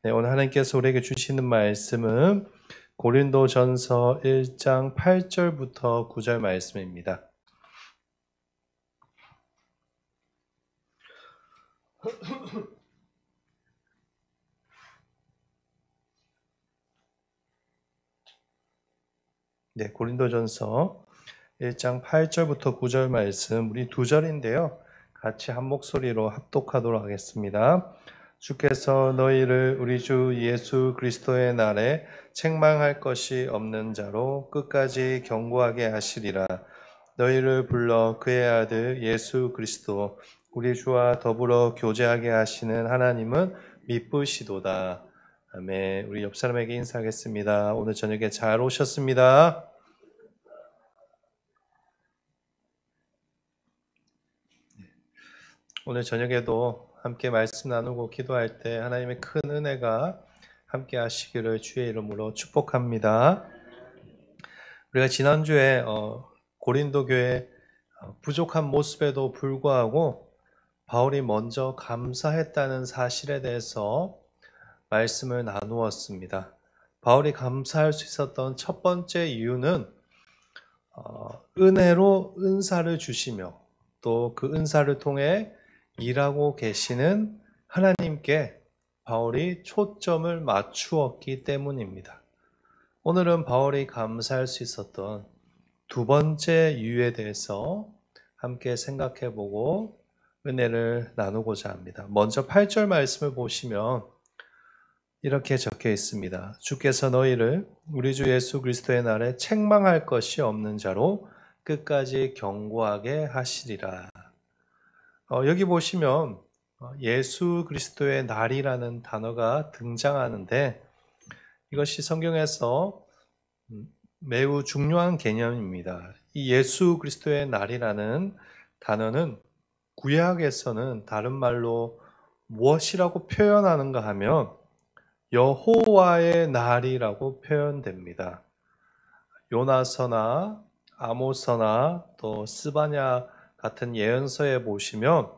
네, 오늘 하나님께서 우리에게 주시는 말씀은 고린도전서 1장 8절부터 9절 말씀입니다. 네, 고린도전서 1장 8절부터 9절 말씀, 우리 두 절인데요. 같이 한 목소리로 합독하도록 하겠습니다. 주께서 너희를 우리 주 예수 그리스도의 날에 책망할 것이 없는 자로 끝까지 경고하게 하시리라. 너희를 불러 그의 아들 예수 그리스도 우리 주와 더불어 교제하게 하시는 하나님은 미쁘시도다. 아멘. 우리 옆 사람에게 인사하겠습니다. 오늘 저녁에 잘 오셨습니다. 오늘 저녁에도 함께 말씀 나누고 기도할 때 하나님의 큰 은혜가 함께 하시기를 주의 이름으로 축복합니다. 우리가 지난주에 고린도 교회 부족한 모습에도 불구하고 바울이 먼저 감사했다는 사실에 대해서 말씀을 나누었습니다. 바울이 감사할 수 있었던 첫 번째 이유는 은혜로 은사를 주시며 또 그 은사를 통해 일하고 계시는 하나님께 바울이 초점을 맞추었기 때문입니다. 오늘은 바울이 감사할 수 있었던 두 번째 이유에 대해서 함께 생각해보고 은혜를 나누고자 합니다. 먼저 8절 말씀을 보시면 이렇게 적혀 있습니다. 주께서 너희를 우리 주 예수 그리스도의 날에 책망할 것이 없는 자로 끝까지 경고하게 하시리라. 여기 보시면 예수 그리스도의 날이라는 단어가 등장하는데 이것이 성경에서 매우 중요한 개념입니다. 이 예수 그리스도의 날이라는 단어는 구약에서는 다른 말로 무엇이라고 표현하는가 하면 여호와의 날이라고 표현됩니다. 요나서나 아모서나 또 스바냐 같은 예언서에 보시면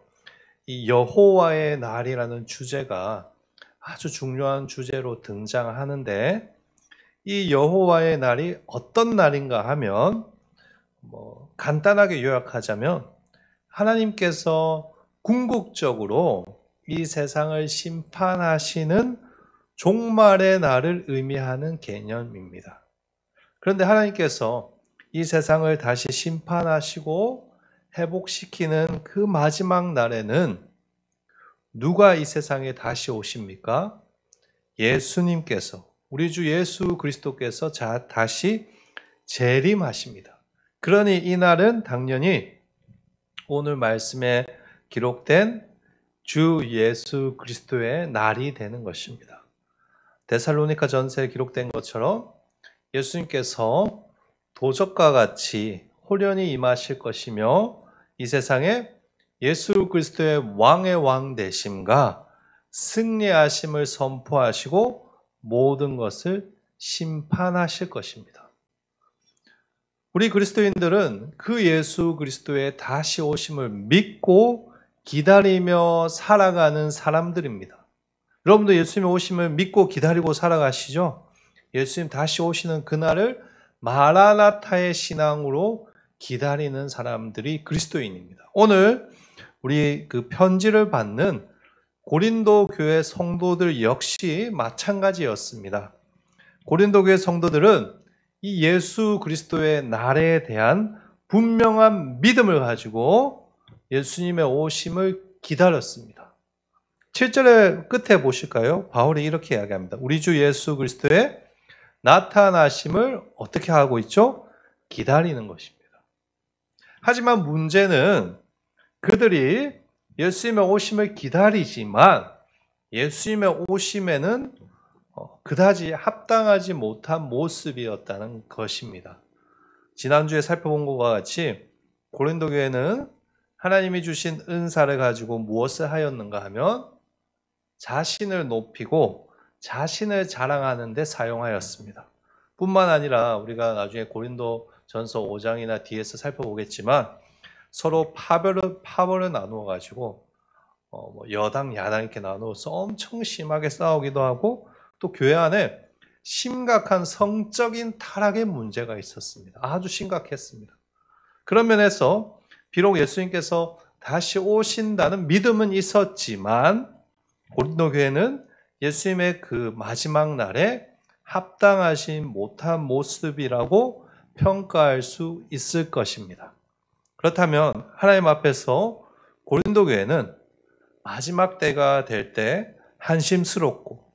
이 여호와의 날이라는 주제가 아주 중요한 주제로 등장하는데 이 여호와의 날이 어떤 날인가 하면 간단하게 요약하자면 하나님께서 궁극적으로 이 세상을 심판하시는 종말의 날을 의미하는 개념입니다. 그런데 하나님께서 이 세상을 다시 심판하시고 회복시키는 그 마지막 날에는 누가 이 세상에 다시 오십니까? 예수님께서, 우리 주 예수 그리스도께서 다시 재림하십니다. 그러니 이 날은 당연히 오늘 말씀에 기록된 주 예수 그리스도의 날이 되는 것입니다. 데살로니가 전서에 기록된 것처럼 예수님께서 도적과 같이 호련히 임하실 것이며 이 세상에 예수 그리스도의 왕의 왕 되심과 승리하심을 선포하시고 모든 것을 심판하실 것입니다. 우리 그리스도인들은 그 예수 그리스도의 다시 오심을 믿고 기다리며 살아가는 사람들입니다. 여러분도 예수님의 오심을 믿고 기다리고 살아가시죠? 예수님 다시 오시는 그날을 마라나타의 신앙으로 기다리는 사람들이 그리스도인입니다. 오늘 우리 그 편지를 받는 고린도 교회 성도들 역시 마찬가지였습니다. 고린도 교회 성도들은 이 예수 그리스도의 날에 대한 분명한 믿음을 가지고 예수님의 오심을 기다렸습니다. 7절의 끝에 보실까요? 바울이 이렇게 이야기합니다. 우리 주 예수 그리스도의 나타나심을 어떻게 하고 있죠? 기다리는 것입니다. 하지만 문제는 그들이 예수님의 오심을 기다리지만 예수님의 오심에는 그다지 합당하지 못한 모습이었다는 것입니다. 지난주에 살펴본 것과 같이 고린도 교회는 하나님이 주신 은사를 가지고 무엇을 하였는가 하면 자신을 높이고 자신을 자랑하는 데 사용하였습니다. 뿐만 아니라 우리가 나중에 고린도 전서 5장이나 뒤에서 살펴보겠지만 서로 파벌을 나누어 가지고 여당, 야당 이렇게 나눠서 엄청 심하게 싸우기도 하고 또 교회 안에 심각한 성적인 타락의 문제가 있었습니다. 아주 심각했습니다. 그런 면에서 비록 예수님께서 다시 오신다는 믿음은 있었지만 고린도 교회는 예수님의 그 마지막 날에 합당하신 못한 모습이라고 평가할 수 있을 것입니다. 그렇다면 하나님 앞에서 고린도 교회는 마지막 때가 될 때 한심스럽고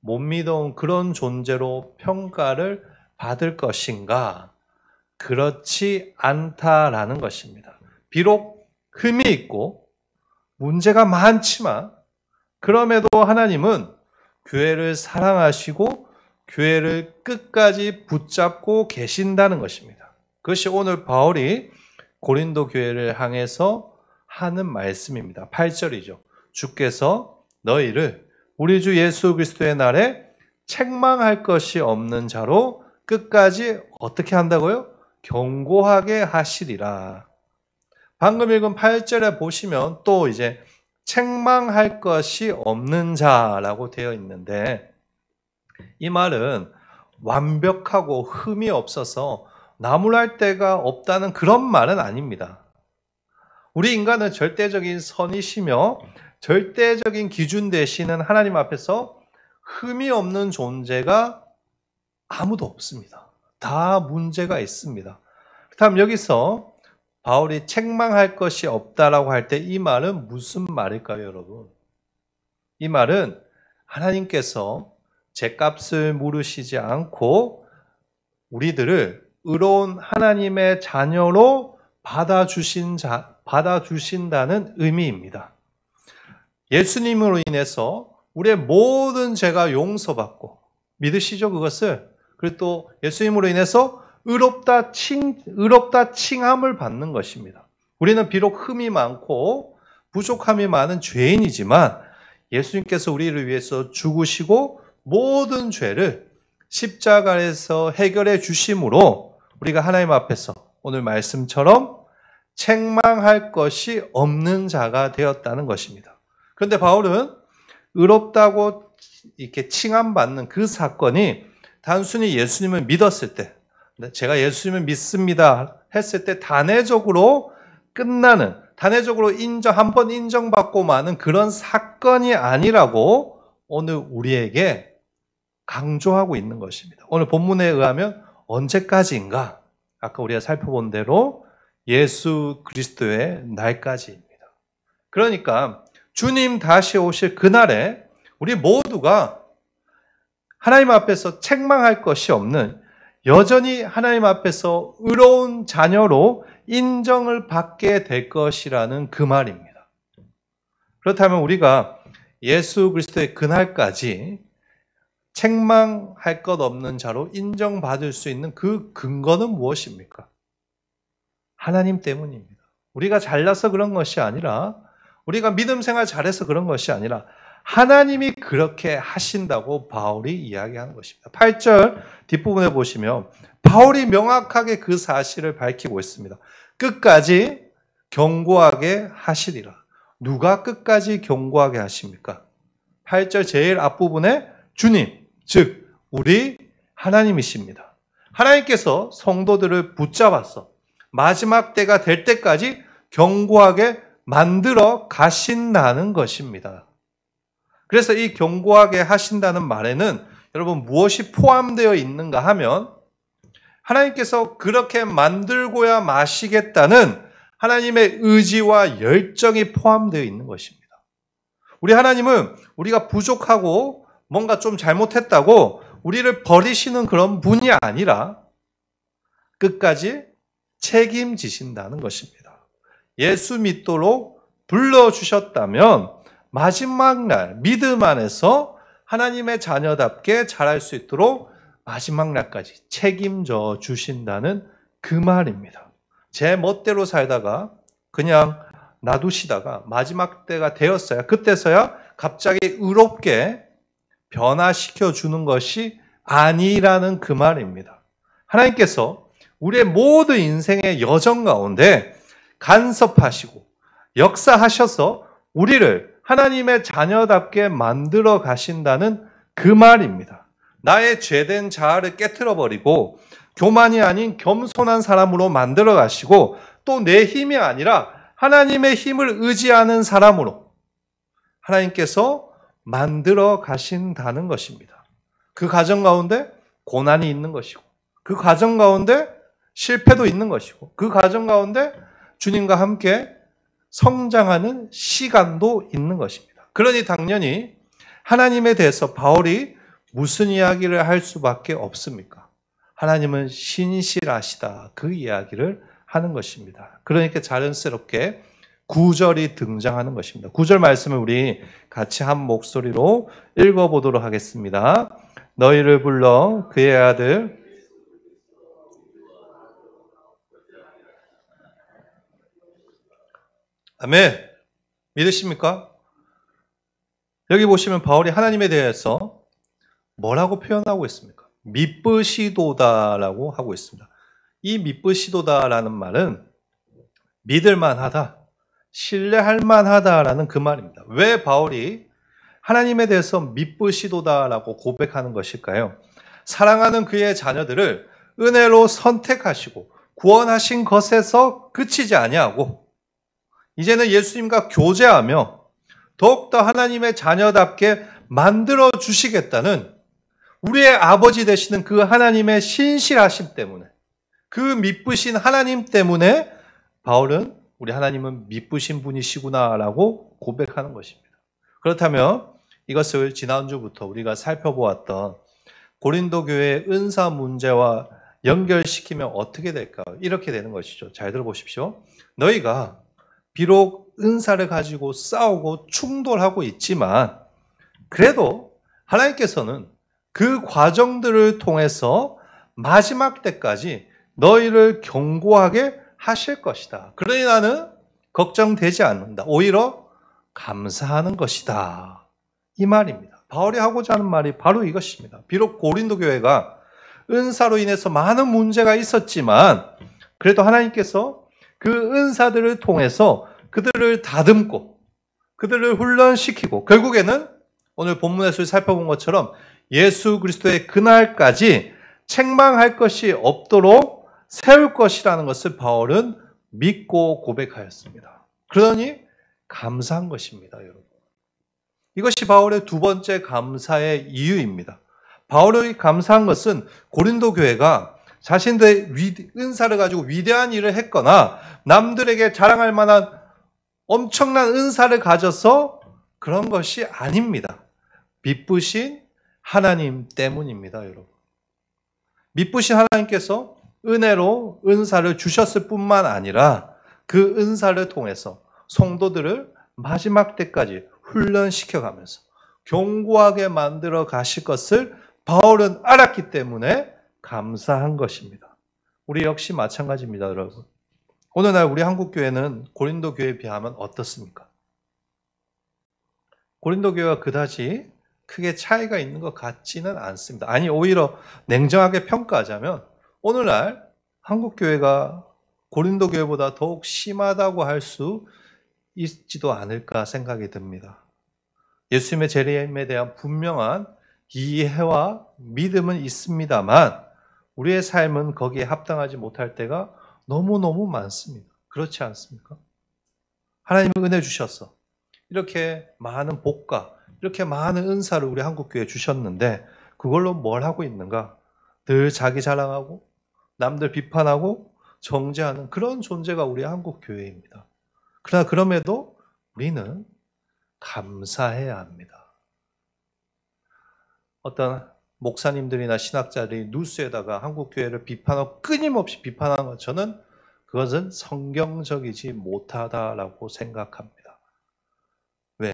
못 믿어온 그런 존재로 평가를 받을 것인가? 그렇지 않다라는 것입니다. 비록 흠이 있고 문제가 많지만 그럼에도 하나님은 교회를 사랑하시고 교회를 끝까지 붙잡고 계신다는 것입니다. 그것이 오늘 바울이 고린도 교회를 향해서 하는 말씀입니다. 8절이죠. 주께서 너희를 우리 주 예수 그리스도의 날에 책망할 것이 없는 자로 끝까지 어떻게 한다고요? 경고하게 하시리라. 방금 읽은 8절에 보시면 또 이제 책망할 것이 없는 자라고 되어 있는데 이 말은 완벽하고 흠이 없어서 나무랄 데가 없다는 그런 말은 아닙니다. 우리 인간은 절대적인 선이시며 절대적인 기준 되시는 하나님 앞에서 흠이 없는 존재가 아무도 없습니다. 다 문제가 있습니다. 그렇다면 여기서 바울이 책망할 것이 없다라고 할 때 이 말은 무슨 말일까요, 여러분? 이 말은 하나님께서 죗값을 물으시지 않고 우리들을 의로운 하나님의 자녀로 받아주신다는 의미입니다. 예수님으로 인해서 우리의 모든 죄가 용서받고 믿으시죠, 그것을? 그리고 또 예수님으로 인해서 의롭다 칭함을 받는 것입니다. 우리는 비록 흠이 많고 부족함이 많은 죄인이지만 예수님께서 우리를 위해서 죽으시고 모든 죄를 십자가에서 해결해 주심으로 우리가 하나님 앞에서 오늘 말씀처럼 책망할 것이 없는 자가 되었다는 것입니다. 그런데 바울은 의롭다고 이렇게 칭함받는 그 사건이 단순히 예수님을 믿었을 때, 제가 예수님을 믿습니다 했을 때 단회적으로 끝나는, 단회적으로 한번 인정받고 마는 그런 사건이 아니라고 오늘 우리에게 강조하고 있는 것입니다. 오늘 본문에 의하면 언제까지인가? 아까 우리가 살펴본 대로 예수 그리스도의 날까지입니다. 그러니까 주님 다시 오실 그날에 우리 모두가 하나님 앞에서 책망할 것이 없는 여전히 하나님 앞에서 의로운 자녀로 인정을 받게 될 것이라는 그 말입니다. 그렇다면 우리가 예수 그리스도의 그날까지 책망할 것 없는 자로 인정받을 수 있는 그 근거는 무엇입니까? 하나님 때문입니다. 우리가 잘나서 그런 것이 아니라, 우리가 믿음 생활 잘해서 그런 것이 아니라 하나님이 그렇게 하신다고 바울이 이야기하는 것입니다. 8절 뒷부분에 보시면 바울이 명확하게 그 사실을 밝히고 있습니다. 끝까지 경고하게 하시리라. 누가 끝까지 경고하게 하십니까? 8절 제일 앞부분에 주님, 즉 우리 하나님이십니다. 하나님께서 성도들을 붙잡아서 마지막 때가 될 때까지 경고하게 만들어 가신다는 것입니다. 그래서 이 경고하게 하신다는 말에는 여러분 무엇이 포함되어 있는가 하면 하나님께서 그렇게 만들고야 마시겠다는 하나님의 의지와 열정이 포함되어 있는 것입니다. 우리 하나님은 우리가 부족하고 뭔가 좀 잘못했다고 우리를 버리시는 그런 분이 아니라 끝까지 책임지신다는 것입니다. 예수 믿도록 불러주셨다면 마지막 날 믿음 안에서 하나님의 자녀답게 자랄 수 있도록 마지막 날까지 책임져 주신다는 그 말입니다. 제 멋대로 살다가 그냥 놔두시다가 마지막 때가 되었어야, 그때서야 갑자기 의롭게 변화시켜 주는 것이 아니라는 그 말입니다. 하나님께서 우리의 모든 인생의 여정 가운데 간섭하시고 역사하셔서 우리를 하나님의 자녀답게 만들어 가신다는 그 말입니다. 나의 죄된 자아를 깨트려버리고 교만이 아닌 겸손한 사람으로 만들어 가시고 또 내 힘이 아니라 하나님의 힘을 의지하는 사람으로 하나님께서 만들어 가신다는 것입니다. 그 과정 가운데 고난이 있는 것이고 그 과정 가운데 실패도 있는 것이고 그 과정 가운데 주님과 함께 성장하는 시간도 있는 것입니다. 그러니 당연히 하나님에 대해서 바울이 무슨 이야기를 할 수밖에 없습니까? 하나님은 신실하시다. 그 이야기를 하는 것입니다. 그러니까 자연스럽게 9절이 등장하는 것입니다. 9절 말씀을 우리 같이 한 목소리로 읽어보도록 하겠습니다. 너희를 불러 그의 아들 아멘. 믿으십니까? 여기 보시면 바울이 하나님에 대해서 뭐라고 표현하고 있습니까? 미쁘시도다라고 하고 있습니다. 이 미쁘시도다라는 말은 믿을만하다, 신뢰할 만하다라는 그 말입니다. 왜 바울이 하나님에 대해서 미쁘시도다라고 고백하는 것일까요? 사랑하는 그의 자녀들을 은혜로 선택하시고 구원하신 것에서 그치지 아니하고 이제는 예수님과 교제하며 더욱더 하나님의 자녀답게 만들어 주시겠다는 우리의 아버지 되시는 그 하나님의 신실하심 때문에 그 미쁘신 하나님 때문에 바울은 우리 하나님은 미쁘신 분이시구나라고 고백하는 것입니다. 그렇다면 이것을 지난주부터 우리가 살펴보았던 고린도 교회의 은사 문제와 연결시키면 어떻게 될까? 이렇게 되는 것이죠. 잘 들어보십시오. 너희가 비록 은사를 가지고 싸우고 충돌하고 있지만 그래도 하나님께서는 그 과정들을 통해서 마지막 때까지 너희를 견고하게 하실 것이다. 그러니 나는 걱정되지 않는다. 오히려 감사하는 것이다. 이 말입니다. 바울이 하고자 하는 말이 바로 이것입니다. 비록 고린도 교회가 은사로 인해서 많은 문제가 있었지만 그래도 하나님께서 그 은사들을 통해서 그들을 다듬고 그들을 훈련시키고 결국에는 오늘 본문에서 살펴본 것처럼 예수 그리스도의 그날까지 책망할 것이 없도록 세울 것이라는 것을 바울은 믿고 고백하였습니다. 그러니 감사한 것입니다, 여러분. 이것이 바울의 두 번째 감사의 이유입니다. 바울이 감사한 것은 고린도 교회가 자신들의 은사를 가지고 위대한 일을 했거나 남들에게 자랑할 만한 엄청난 은사를 가져서 그런 것이 아닙니다. 미쁘신 하나님 때문입니다, 여러분. 미쁘신 하나님께서 은혜로 은사를 주셨을 뿐만 아니라 그 은사를 통해서 성도들을 마지막 때까지 훈련시켜가면서 견고하게 만들어 가실 것을 바울은 알았기 때문에 감사한 것입니다. 우리 역시 마찬가지입니다, 여러분. 오늘날 우리 한국교회는 고린도 교회에 비하면 어떻습니까? 고린도 교회와 그다지 크게 차이가 있는 것 같지는 않습니다. 아니, 오히려 냉정하게 평가하자면 오늘날 한국교회가 고린도 교회보다 더욱 심하다고 할 수 있지도 않을까 생각이 듭니다. 예수님의 재림에 대한 분명한 이해와 믿음은 있습니다만 우리의 삶은 거기에 합당하지 못할 때가 너무너무 많습니다. 그렇지 않습니까? 하나님은 은혜 주셔서 이렇게 많은 복과 이렇게 많은 은사를 우리 한국교회에 주셨는데 그걸로 뭘 하고 있는가? 늘 자기 자랑하고 남들 비판하고 정죄하는 그런 존재가 우리 한국교회입니다. 그러나 그럼에도 우리는 감사해야 합니다. 어떤 목사님들이나 신학자들이 뉴스에다가 한국교회를 비판하고 끊임없이 비판하는 것 저는 그것은 성경적이지 못하다라고 생각합니다. 왜?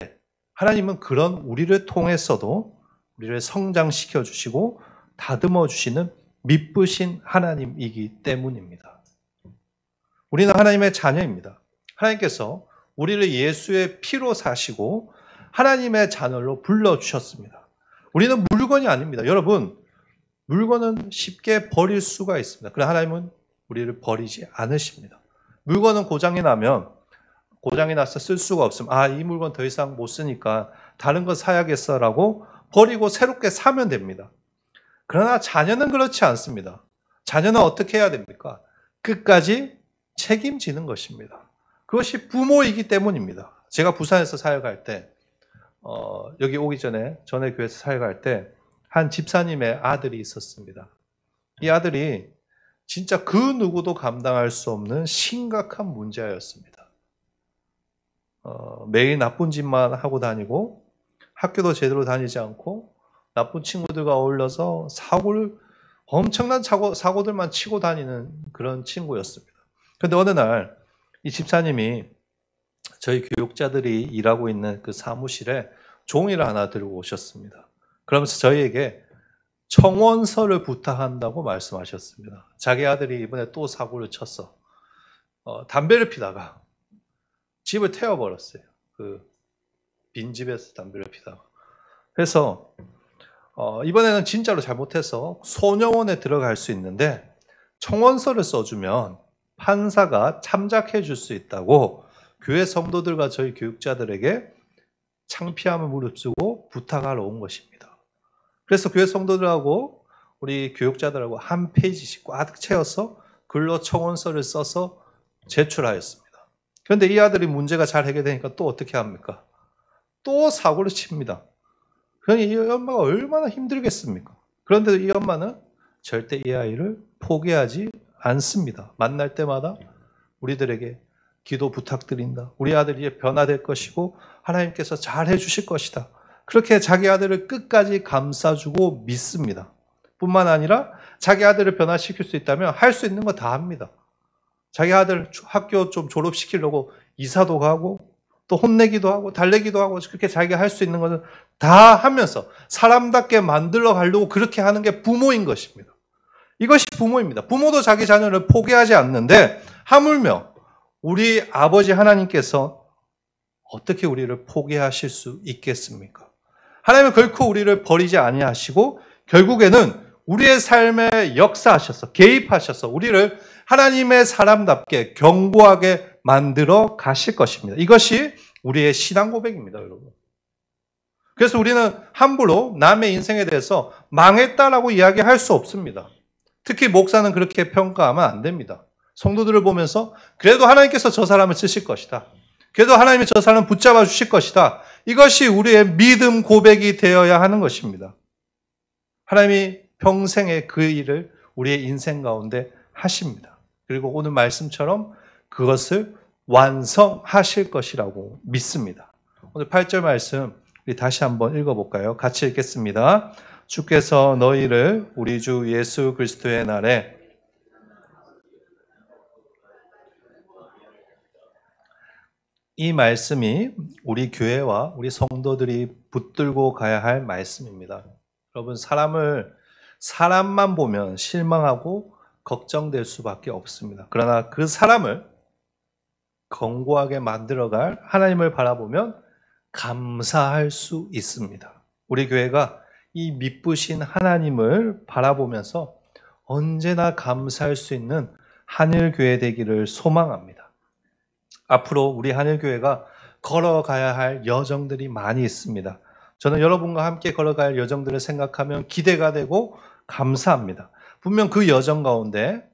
하나님은 그런 우리를 통해서도 우리를 성장시켜 주시고 다듬어 주시는 미쁘신 하나님이기 때문입니다. 우리는 하나님의 자녀입니다. 하나님께서 우리를 예수의 피로 사시고 하나님의 자녀로 불러주셨습니다. 우리는 물건이 아닙니다. 여러분, 물건은 쉽게 버릴 수가 있습니다. 그러나 하나님은 우리를 버리지 않으십니다. 물건은 고장이 나면 고장이 나서 쓸 수가 없으면 이 물건 더 이상 못 쓰니까 다른 거 사야겠어라고 버리고 새롭게 사면 됩니다. 그러나 자녀는 그렇지 않습니다. 자녀는 어떻게 해야 됩니까? 끝까지 책임지는 것입니다. 그것이 부모이기 때문입니다. 제가 부산에서 사역할 때 여기 오기 전에 교회에서 사역할 때 한 집사님의 아들이 있었습니다. 이 아들이 진짜 그 누구도 감당할 수 없는 심각한 문제였습니다. 매일 나쁜 짓만 하고 다니고 학교도 제대로 다니지 않고 나쁜 친구들과 어울려서 엄청난 사고들만 치고 다니는 그런 친구였습니다. 그런데 어느 날 이 집사님이 저희 교육자들이 일하고 있는 그 사무실에 종이를 하나 들고 오셨습니다. 그러면서 저희에게 청원서를 부탁한다고 말씀하셨습니다. 자기 아들이 이번에 또 사고를 쳤어. 담배를 피다가 집을 태워버렸어요. 그 빈집에서 담배를 피다가. 그래서 이번에는 진짜로 잘못해서 소녀원에 들어갈 수 있는데 청원서를 써주면 판사가 참작해 줄 수 있다고 교회 성도들과 저희 교육자들에게 창피함을 무릅쓰고 부탁하러 온 것입니다. 그래서 교회 성도들하고 우리 교육자들하고 한 페이지씩 꽉 채워서 글로 청원서를 써서 제출하였습니다. 그런데 이 아들이 문제가 잘 해결되니까 또 어떻게 합니까? 또 사고를 칩니다. 그러니 이 엄마가 얼마나 힘들겠습니까? 그런데도 이 엄마는 절대 이 아이를 포기하지 않습니다. 만날 때마다 우리들에게 기도 부탁드린다. 우리 아들이 이제 변화될 것이고 하나님께서 잘 해주실 것이다. 그렇게 자기 아들을 끝까지 감싸주고 믿습니다. 뿐만 아니라 자기 아들을 변화시킬 수 있다면 할 수 있는 거 다 합니다. 자기 아들 학교 좀 졸업시키려고 이사도 가고 또 혼내기도 하고 달래기도 하고 그렇게 자기가 할 수 있는 것을 다 하면서 사람답게 만들어 가려고 그렇게 하는 게 부모인 것입니다. 이것이 부모입니다. 부모도 자기 자녀를 포기하지 않는데 하물며 우리 아버지 하나님께서 어떻게 우리를 포기하실 수 있겠습니까? 하나님은 결코 우리를 버리지 아니하시고 결국에는 우리의 삶에 역사하셔서 개입하셔서 우리를 하나님의 사람답게 견고하게 만들어 가실 것입니다. 이것이 우리의 신앙 고백입니다, 여러분. 그래서 우리는 함부로 남의 인생에 대해서 망했다라고 이야기할 수 없습니다. 특히 목사는 그렇게 평가하면 안 됩니다. 성도들을 보면서 그래도 하나님께서 저 사람을 쓰실 것이다. 그래도 하나님이 저 사람을 붙잡아 주실 것이다. 이것이 우리의 믿음 고백이 되어야 하는 것입니다. 하나님이 평생의 그 일을 우리의 인생 가운데 하십니다. 그리고 오늘 말씀처럼 그것을 완성하실 것이라고 믿습니다. 오늘 8절 말씀 우리 다시 한번 읽어볼까요? 같이 읽겠습니다. 주께서 너희를 우리 주 예수 그리스도의 날에 이 말씀이 우리 교회와 우리 성도들이 붙들고 가야 할 말씀입니다. 여러분, 사람만 보면 실망하고 걱정될 수밖에 없습니다. 그러나 그 사람을 견고하게 만들어갈 하나님을 바라보면 감사할 수 있습니다. 우리 교회가 이 미쁘신 하나님을 바라보면서 언제나 감사할 수 있는 하늘교회 되기를 소망합니다. 앞으로 우리 하늘교회가 걸어가야 할 여정들이 많이 있습니다. 저는 여러분과 함께 걸어갈 여정들을 생각하면 기대가 되고 감사합니다. 분명 그 여정 가운데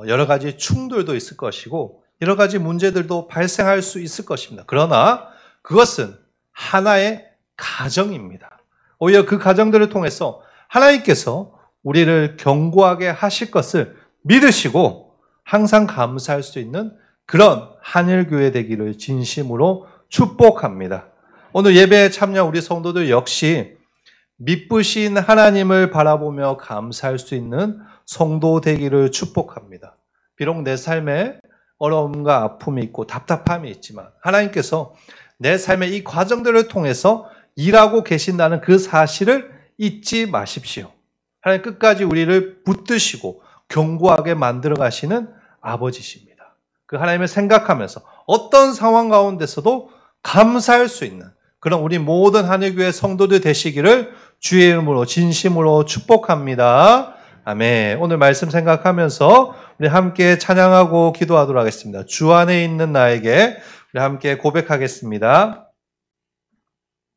여러 가지 충돌도 있을 것이고 여러 가지 문제들도 발생할 수 있을 것입니다. 그러나 그것은 하나의 가정입니다. 오히려 그 가정들을 통해서 하나님께서 우리를 견고하게 하실 것을 믿으시고 항상 감사할 수 있는 그런 하늘교회 되기를 진심으로 축복합니다. 오늘 예배에 참여한 우리 성도들 역시 미쁘신 하나님을 바라보며 감사할 수 있는 성도 되기를 축복합니다. 비록 내 삶에 어려움과 아픔이 있고 답답함이 있지만 하나님께서 내 삶의 이 과정들을 통해서 일하고 계신다는 그 사실을 잊지 마십시오. 하나님 끝까지 우리를 붙드시고 견고하게 만들어 가시는 아버지십니다. 그 하나님을 생각하면서 어떤 상황 가운데서도 감사할 수 있는 그런 우리 모든 하늘교회 성도들 되시기를 주의 이름으로 진심으로 축복합니다. 아멘. 오늘 말씀 생각하면서 우리 함께 찬양하고 기도하도록 하겠습니다. 주 안에 있는 나에게 우리 함께 고백하겠습니다.